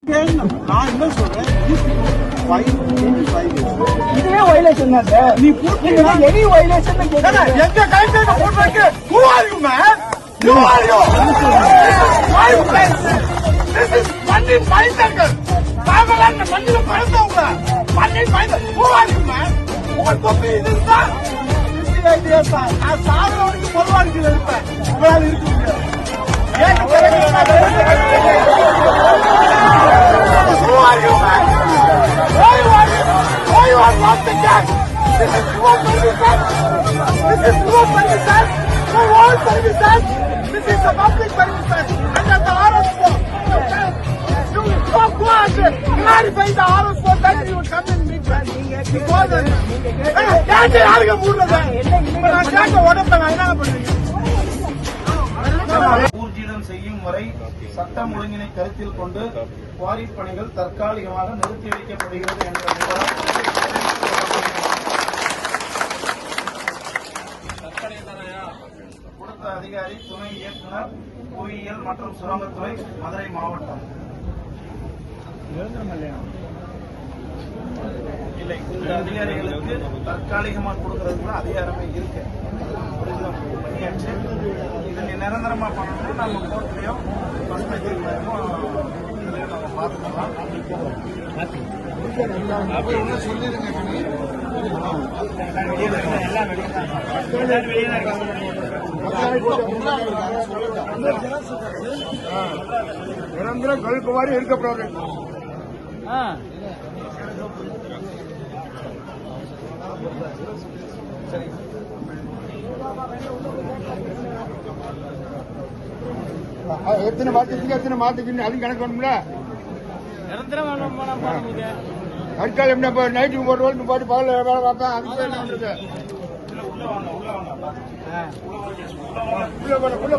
நான் என்ன சொல்றேன், இதுவே வயலேஷன் தான் சார். நீ போட்டீங்கன்னா எனி வயலேஷன் எங்க கைது போடுறதுக்கு who are you man? Who are you? Why you guys? This is மண்ணின் மைந்தர்கள். நாங்களாம் இந்த மண்ணில பிறந்தவங்க. மண்ணின் மைந்தர்கள். Who are you man? உங்க தொப்பி இதுதான். நான் சாதனவனுக்கு பொதுவாக இருப்பேன். உங்களால் இருக்க முடியாது. Who are you man? Why you are not the cat? This is your permission. This is your permission. For all permission. This is a public permission. Under the RS4. You go ahead. Clarify the RS4 that you will come and meet me. Because கேட்டு யாருங்க மூடுறது? நான் கேட்ட உடம்பை நான் என்ன பண்ணுவீங்க? ஊர்ஜிதம் செய்யும் வரை சட்டம் ஒழுங்கினை கருத்தில் கொண்டு குவாரி பணிகள் தற்காலிகமாக நிறுத்தி வைக்கப்படுகிறது என்ற கொடுத்த அதிகாரி துணை இயக்குனர் புவியியல் மற்றும் சுரங்கத்துறை மதுரை மாவட்டம். இல்லை, இந்த அதிகாரிகளுக்கு தற்காலிகமாக கொடுக்கறதுக்கு அதிகாரமே இருக்கு. பண்ணியாச்சு. இதை நிரந்தரமா பண்ணணும்னா நம்ம கோர்ட்லயோ பஸ்மயமோ நம்ம பார்த்துக்கலாம். அப்படி ஒண்ணு சொல்லிருங்க. நிரந்தரம் கழுப்பு மாதிரி இருக்கக்கூடாது. சரி, எத்தனை மாத்துக்கு எத்தனை மாத்துக்கு அதுவும் கணக்கு பண்ணும்ல. தற்காலம் என்ன நைட்டுக்கு போட்டு போட்டு பகல வேலை பார்த்தா அதுக்கு என்ன பண்றது? உள்ள